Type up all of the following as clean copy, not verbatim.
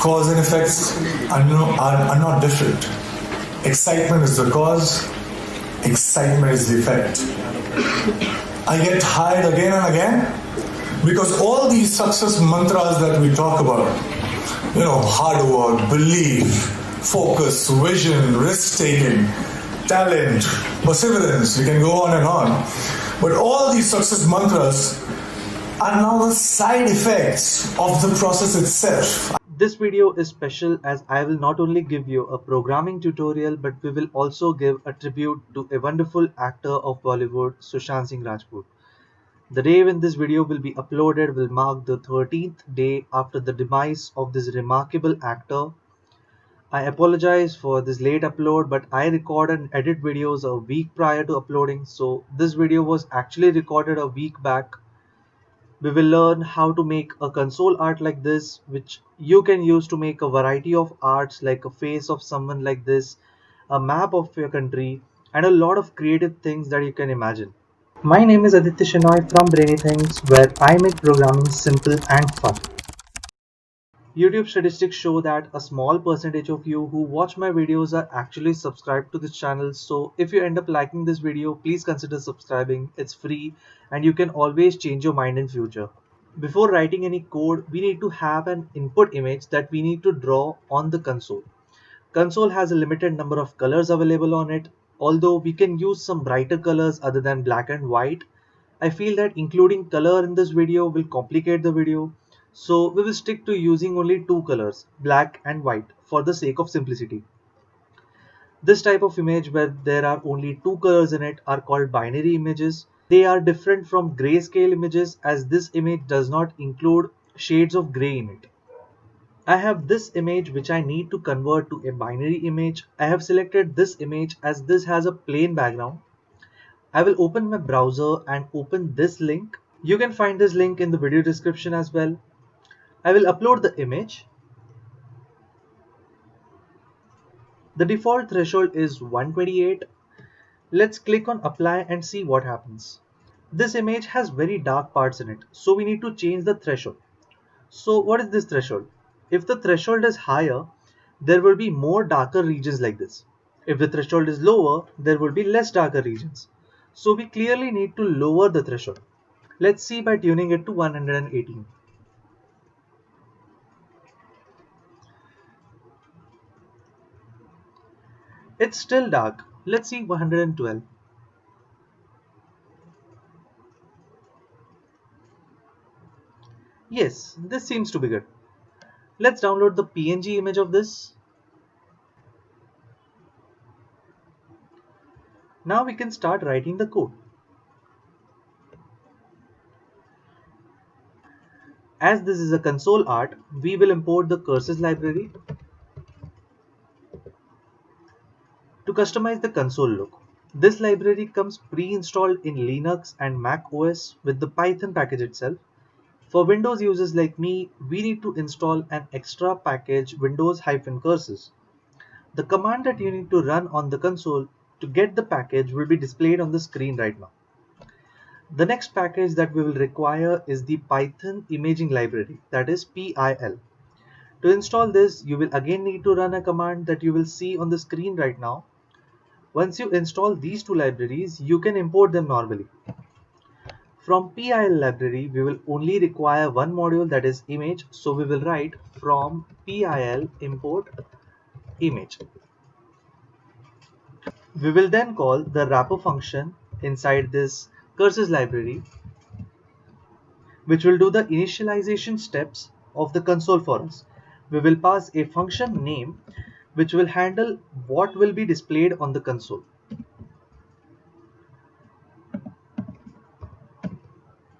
cause and effects are not different. Excitement is the cause, excitement is the effect. I get tired again and again because all these success mantras that we talk about, hard work, belief, focus, vision, risk taking, talent, perseverance, we can go on and on. But all these success mantras are now the side effects of the process itself. This video is special as I will not only give you a programming tutorial, but we will also give a tribute to a wonderful actor of Bollywood, Sushant Singh Rajput. The day when this video will be uploaded will mark the 13th day after the demise of this remarkable actor. I apologize for this late upload, but I recorded and edit videos a week prior to uploading, so this video was actually recorded a week back. We will learn how to make a console art like this, which you can use to make a variety of arts like a face of someone like this, a map of your country, and a lot of creative things that you can imagine. My name is Aditya Shenoy from Brainy Things, where I make programming simple and fun. YouTube statistics show that a small percentage of you who watch my videos are actually subscribed to this channel, so if you end up liking this video, please consider subscribing. It's free and you can always change your mind in future. Before writing any code, we need to have an input image that we need to draw on the console. Console has a limited number of colors available on it. Although we can use some brighter colors other than black and white, I feel that including color in this video will complicate the video. So we will stick to using only two colors, black and white, for the sake of simplicity. This type of image where there are only two colors in it are called binary images. They are different from grayscale images as this image does not include shades of gray in it. I have this image which I need to convert to a binary image. I have selected this image as this has a plain background. I will open my browser and open this link. You can find this link in the video description as well. I will upload the image. The default threshold is 128. Let's click on apply and see what happens. This image has very dark parts in it, so we need to change the threshold. So what is this threshold? If the threshold is higher, there will be more darker regions like this. If the threshold is lower, there will be less darker regions. So we clearly need to lower the threshold. Let's see by tuning it to 118. It's still dark. Let's see 112. Yes, this seems to be good. Let's download the PNG image of this. Now we can start writing the code. As this is a console art, we will import the curses library to customize the console look. This library comes pre-installed in Linux and Mac OS with the Python package itself. For Windows users like me, we need to install an extra package Windows-curses. The command that you need to run on the console to get the package will be displayed on the screen right now. The next package that we will require is the Python imaging library, that is PIL. To install this, you will again need to run a command that you will see on the screen right now. Once you install these two libraries, you can import them normally. From PIL library, we will only require one module, that is image, so we will write from PIL import image. We will then call the wrapper function inside this curses library, which will do the initialization steps of the console for us. We will pass a function name which will handle what will be displayed on the console.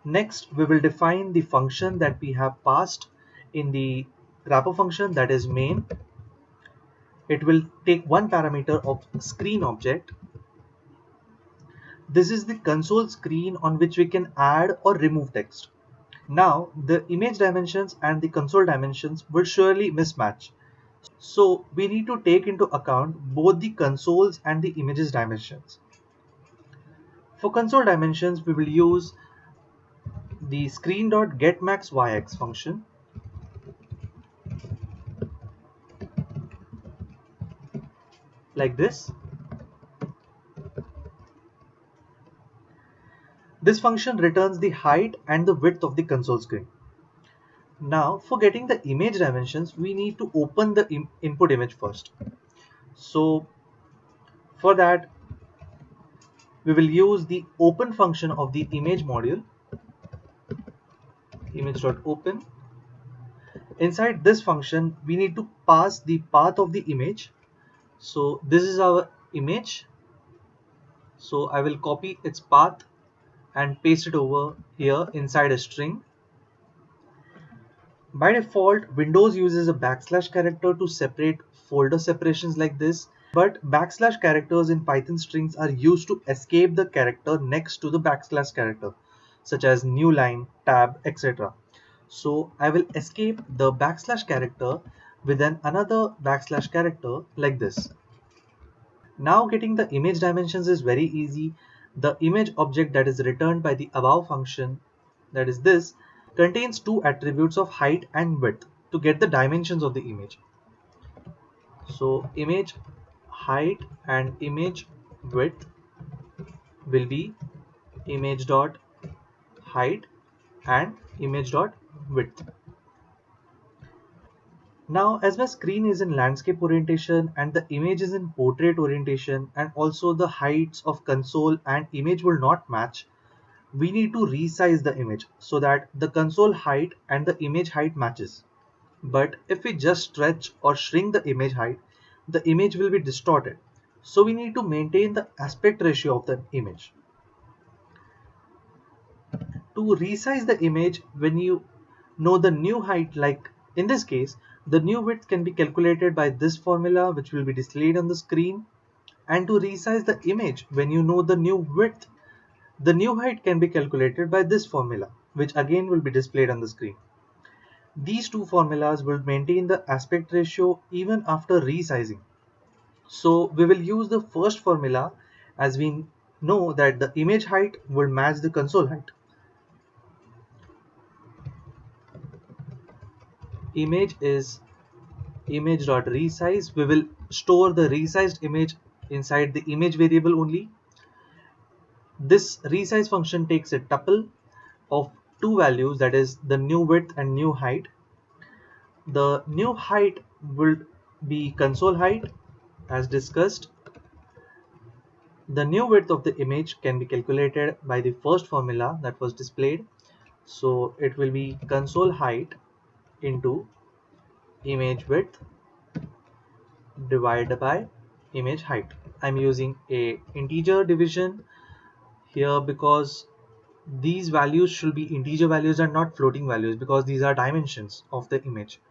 Next, we will define the function that we have passed in the wrapper function, that is main. It will take one parameter of screen object. This is the console screen on which we can add or remove text. Now, the image dimensions and the console dimensions will surely mismatch. So we need to take into account both the consoles and the images dimensions. For console dimensions, we will use the screen.getMaxYX function. like this. This function returns the height and the width of the console screen. Now for getting the image dimensions, we need to open the input image first. So for that, we will use the open function of the image module, image.open. Inside this function, we need to pass the path of the image. So this is our image. So I will copy its path and paste it over here inside a string. By default, Windows uses a backslash character to separate folder separations like this, but backslash characters in Python strings are used to escape the character next to the backslash character, such as new line, tab, etc. So I will escape the backslash character with another backslash character like this. Now getting the image dimensions is very easy. The image object that is returned by the above function, that is this, contains two attributes of height and width to get the dimensions of the image. So image height and image width will be image dot height and image dot width. Now as my screen is in landscape orientation and the image is in portrait orientation, and also the heights of console and image will not match, we need to resize the image so that the console height and the image height matches. But if we just stretch or shrink the image height, the image will be distorted. So we need to maintain the aspect ratio of the image. To resize the image, when you know the new height, like in this case, the new width can be calculated by this formula which will be displayed on the screen. And to resize the image, when you know the new width, the new height can be calculated by this formula, which again will be displayed on the screen. These two formulas will maintain the aspect ratio even after resizing. So we will use the first formula, as we know that the image height will match the console height. Image is image.resize. We will store the resized image inside the image variable only. This resize function takes a tuple of two values, that is the new width and new height. The new height will be console height as discussed. The new width of the image can be calculated by the first formula that was displayed. So it will be console height into image width divided by image height. I'm using a integer division here because these values should be integer values and not floating values, because these are dimensions of the image.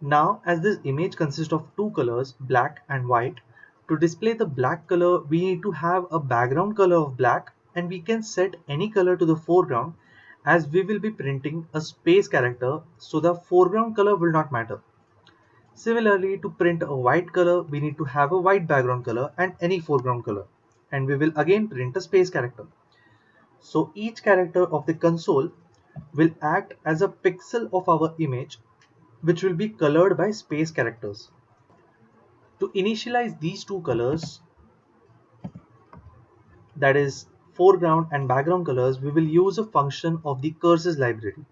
Now, as this image consists of two colors, black and white, to display the black color, we need to have a background color of black, and we can set any color to the foreground, as we will be printing a space character, so the foreground color will not matter. Similarly, to print a white color, we need to have a white background color and any foreground color, and we will again print a space character. So each character of the console will act as a pixel of our image, which will be colored by space characters. To initialize these two colors, that is foreground and background colors, we will use a function of the curses library,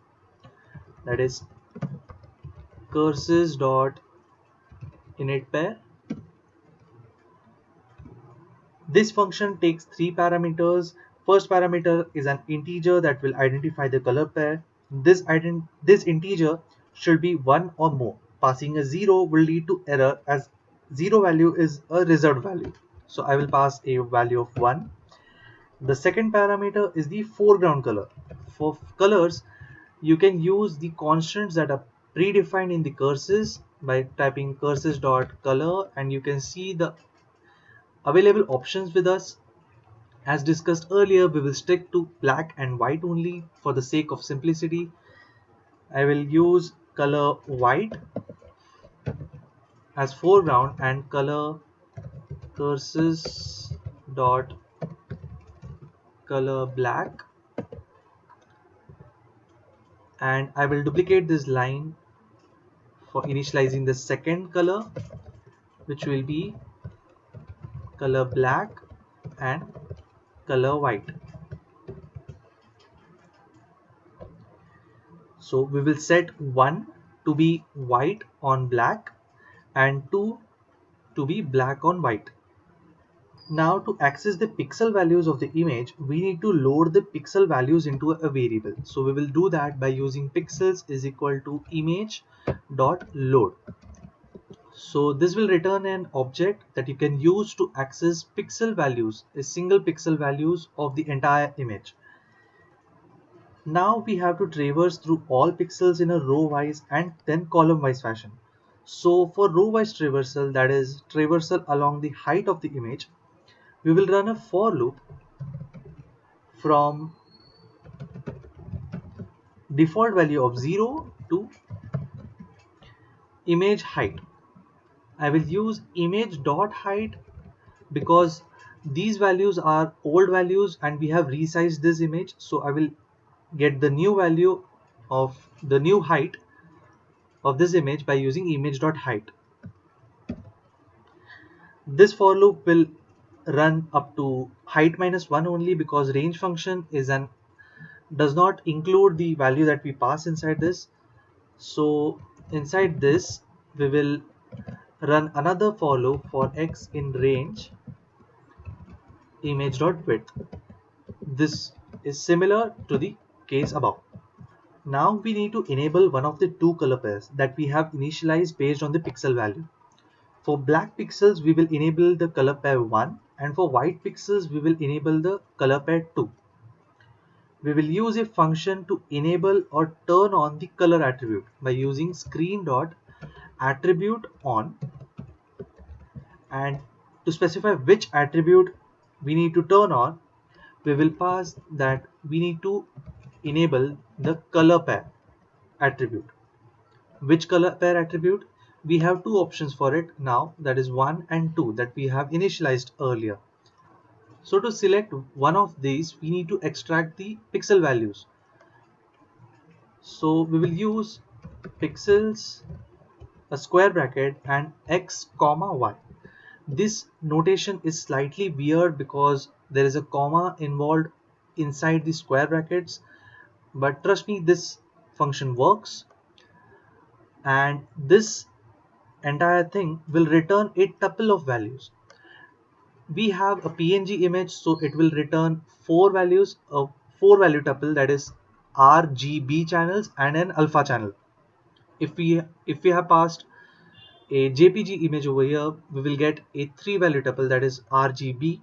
that is curses.initPair. This function takes three parameters. First parameter is an integer that will identify the color pair. This integer should be 1 or more. Passing a 0 will lead to error, as 0 value is a reserved value. So I will pass a value of 1. The second parameter is the foreground color. For colors, you can use the constants that are predefined in the curses by typing curses.color, and you can see the available options with us. As discussed earlier, we will stick to black and white only for the sake of simplicity. I will use color white as foreground and color curses dot color black, and I will duplicate this line for initializing the second color, which will be color black and color white. So we will set 1 to be white on black and 2 to be black on white. Now to access the pixel values of the image, we need to load the pixel values into a variable. So we will do that by using pixels is equal to image dot load. So this will return an object that you can use to access pixel values, a single pixel values of the entire image. Now we have to traverse through all pixels in a row wise and then column wise fashion. So for row wise traversal, that is traversal along the height of the image, we will run a for loop from default value of 0 to image height. I will use image dot height because these values are old values and we have resized this image, so I will get the new value of the new height of this image by using image dot height. This for loop will run up to height minus 1 only because range function does not include the value that we pass inside this. So inside this we will run another for loop for x in range image dot width. This is similar to the case above. Now we need to enable one of the two color pairs that we have initialized based on the pixel value. For black pixels we will enable the color pair 1 and for white pixels we will enable the color pair 2. We will use a function to enable or turn on the color attribute by using screen dot attribute on, and to specify which attribute we need to turn on, we will pass that we need to enable the color pair attribute. Which color pair attribute? We have two options for it now, that is 1 and 2 that we have initialized earlier. So to select one of these we need to extract the pixel values. So we will use pixels, a square bracket, and x comma y. This notation is slightly weird because there is a comma involved inside the square brackets, but trust me, this function works, and this entire thing will return a tuple of values. We have a PNG image, so it will return four values, a four value tuple, that is RGB channels and an alpha channel. If we have passed a JPG image over here, we will get a three value tuple, that is RGB.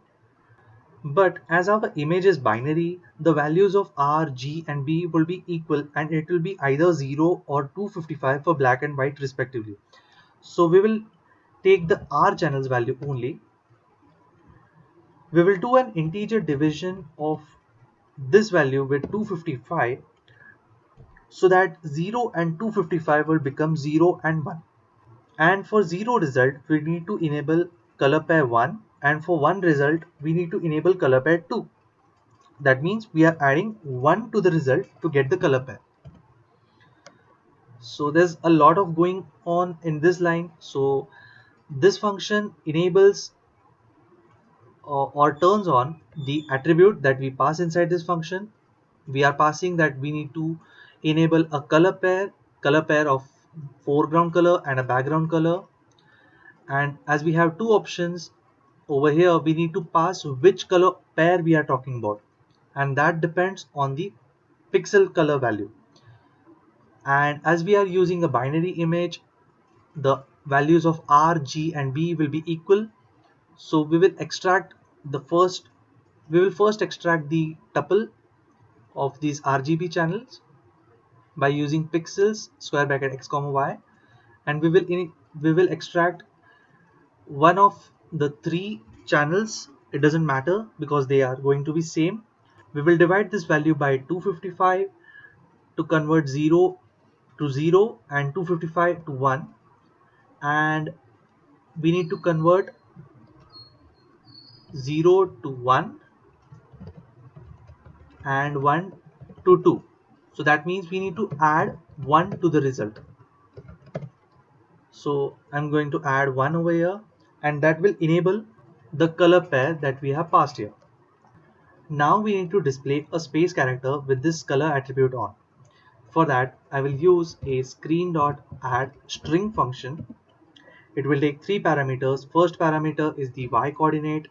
But as our image is binary, the values of R, G and B will be equal and it will be either 0 or 255 for black and white respectively. So we will take the R channels value only. We will do an integer division of this value with 255 so that 0 and 255 will become 0 and 1. And for 0 result, we need to enable color pair 1, and for 1 result, we need to enable color pair 2. That means we are adding 1 to the result to get the color pair. So there's a lot of going on in this line. So this function enables or turns on the attribute that we pass inside this function. We are passing that we need to enable a color pair of foreground color and a background color. And as we have two options over here, we need to pass which color pair we are talking about, and that depends on the pixel color value. And as we are using a binary image, the values of R, G and B will be equal. So we will first extract the tuple of these RGB channels by using pixels square bracket x comma y, and we will extract one of the three channels. It doesn't matter because they are going to be same. We will divide this value by 255 to convert 0 to 0 and 255 to 1, and we need to convert 0 to 1 and 1 to 2. So that means we need to add 1 to the result. So I'm going to add 1 over here, and that will enable the color pair that we have passed here. Now we need to display a space character with this color attribute on. For that, I will use a screen.add_string function. It will take three parameters. First parameter is the y coordinate.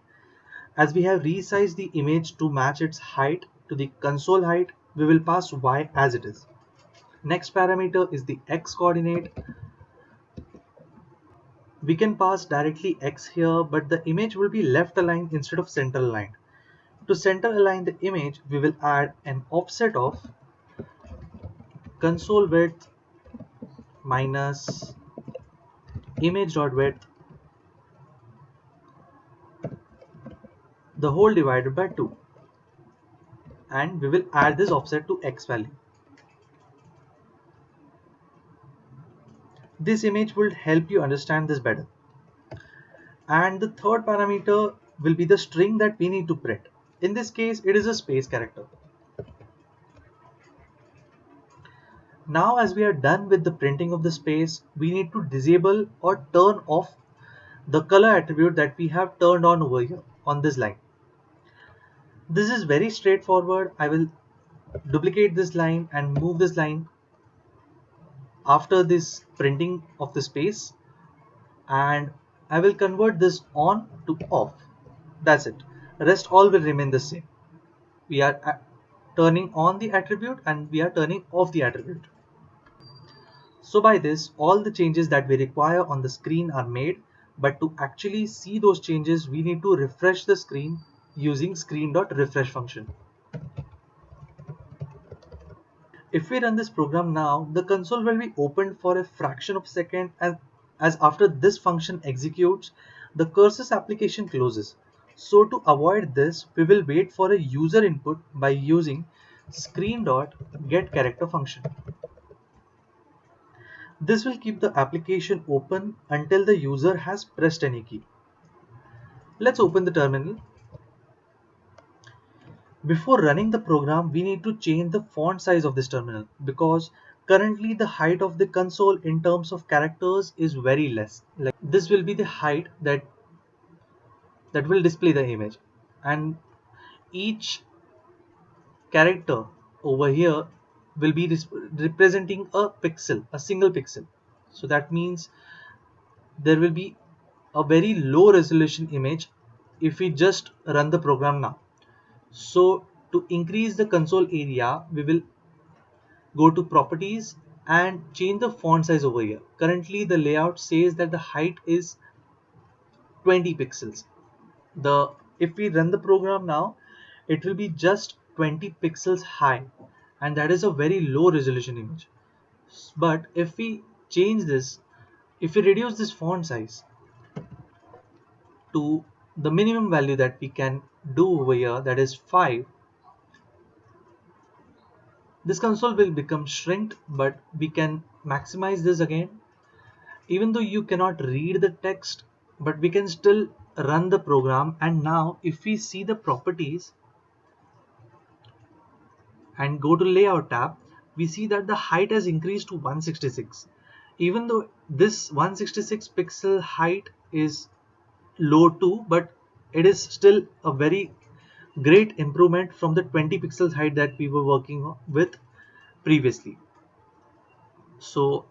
As we have resized the image to match its height to the console height, we will pass y as it is. Next parameter is the x coordinate. We can pass directly x here, but the image will be left aligned instead of center aligned. To center align the image, we will add an offset of console width minus image.width, the whole divided by 2, and we will add this offset to x value. This image will help you understand this better. And the third parameter will be the string that we need to print. In this case, it is a space character. Now as we are done with the printing of the space, we need to disable or turn off the color attribute that we have turned on over here on this line. This is very straightforward. I will duplicate this line and move this line after this printing of the space, and I will convert this on to off. That's it. Rest all will remain the same. We are turning on the attribute and we are turning off the attribute. So by this, all the changes that we require on the screen are made, but to actually see those changes, we need to refresh the screen using screen.refresh function. If we run this program now, the console will be opened for a fraction of a second, and as after this function executes, the cursor's application closes. So to avoid this, we will wait for a user input by using screen.getCharacter function. This will keep the application open until the user has pressed any key. Let's open the terminal. Before running the program, we need to change the font size of this terminal because currently the height of the console in terms of characters is very less. Like this will be the height that will display the image, and each character over here will be representing a pixel, a single pixel. So that means there will be a very low resolution image if we just run the program now. So to increase the console area, we will go to properties and change the font size over here. Currently the layout says that the height is 20 pixels. If we run the program now, it will be just 20 pixels high, and that is a very low resolution image. But if we change this, if we reduce this font size to the minimum value that we can do over here, that is 5, this console will become shrinked, but we can maximize this again. Even though you cannot read the text, but we can still run the program. And now if we see the properties and go to layout tab, we see that the height has increased to 166. Even though this 166 pixel height is low too, but it is still a very great improvement from the 20 pixels height that we were working with previously. So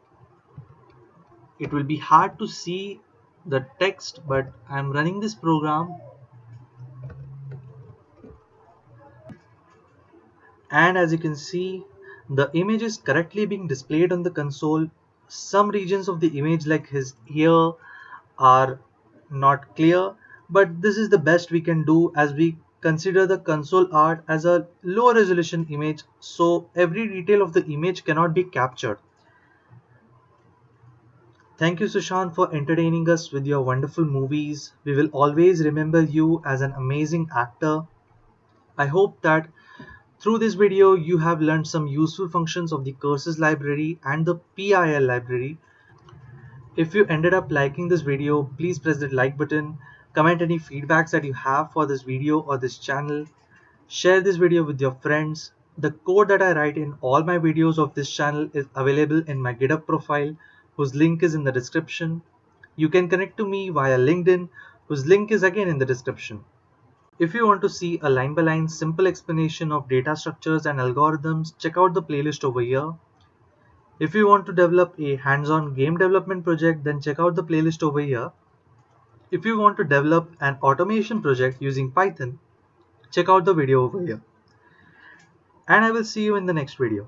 it will be hard to see the text, but I'm running this program, and as you can see, the image is correctly being displayed on the console. Some regions of the image like his ear are not clear, but this is the best we can do as we consider the console art as a low resolution image, so every detail of the image cannot be captured. Thank you, Sushant, for entertaining us with your wonderful movies. We will always remember you as an amazing actor. I hope that through this video you have learned some useful functions of the courses library and the PIL library. If you ended up liking this video, please press the like button, comment any feedbacks that you have for this video or this channel, share this video with your friends. The code that I write in all my videos of this channel is available in my GitHub profile, whose link is in the description. You can connect to me via LinkedIn whose link is again in the description. If you want to see a line-by-line simple explanation of data structures and algorithms, check out the playlist over here. If you want to develop a hands-on game development project, then check out the playlist over here. If you want to develop an automation project using Python, check out the video over here. And I will see you in the next video.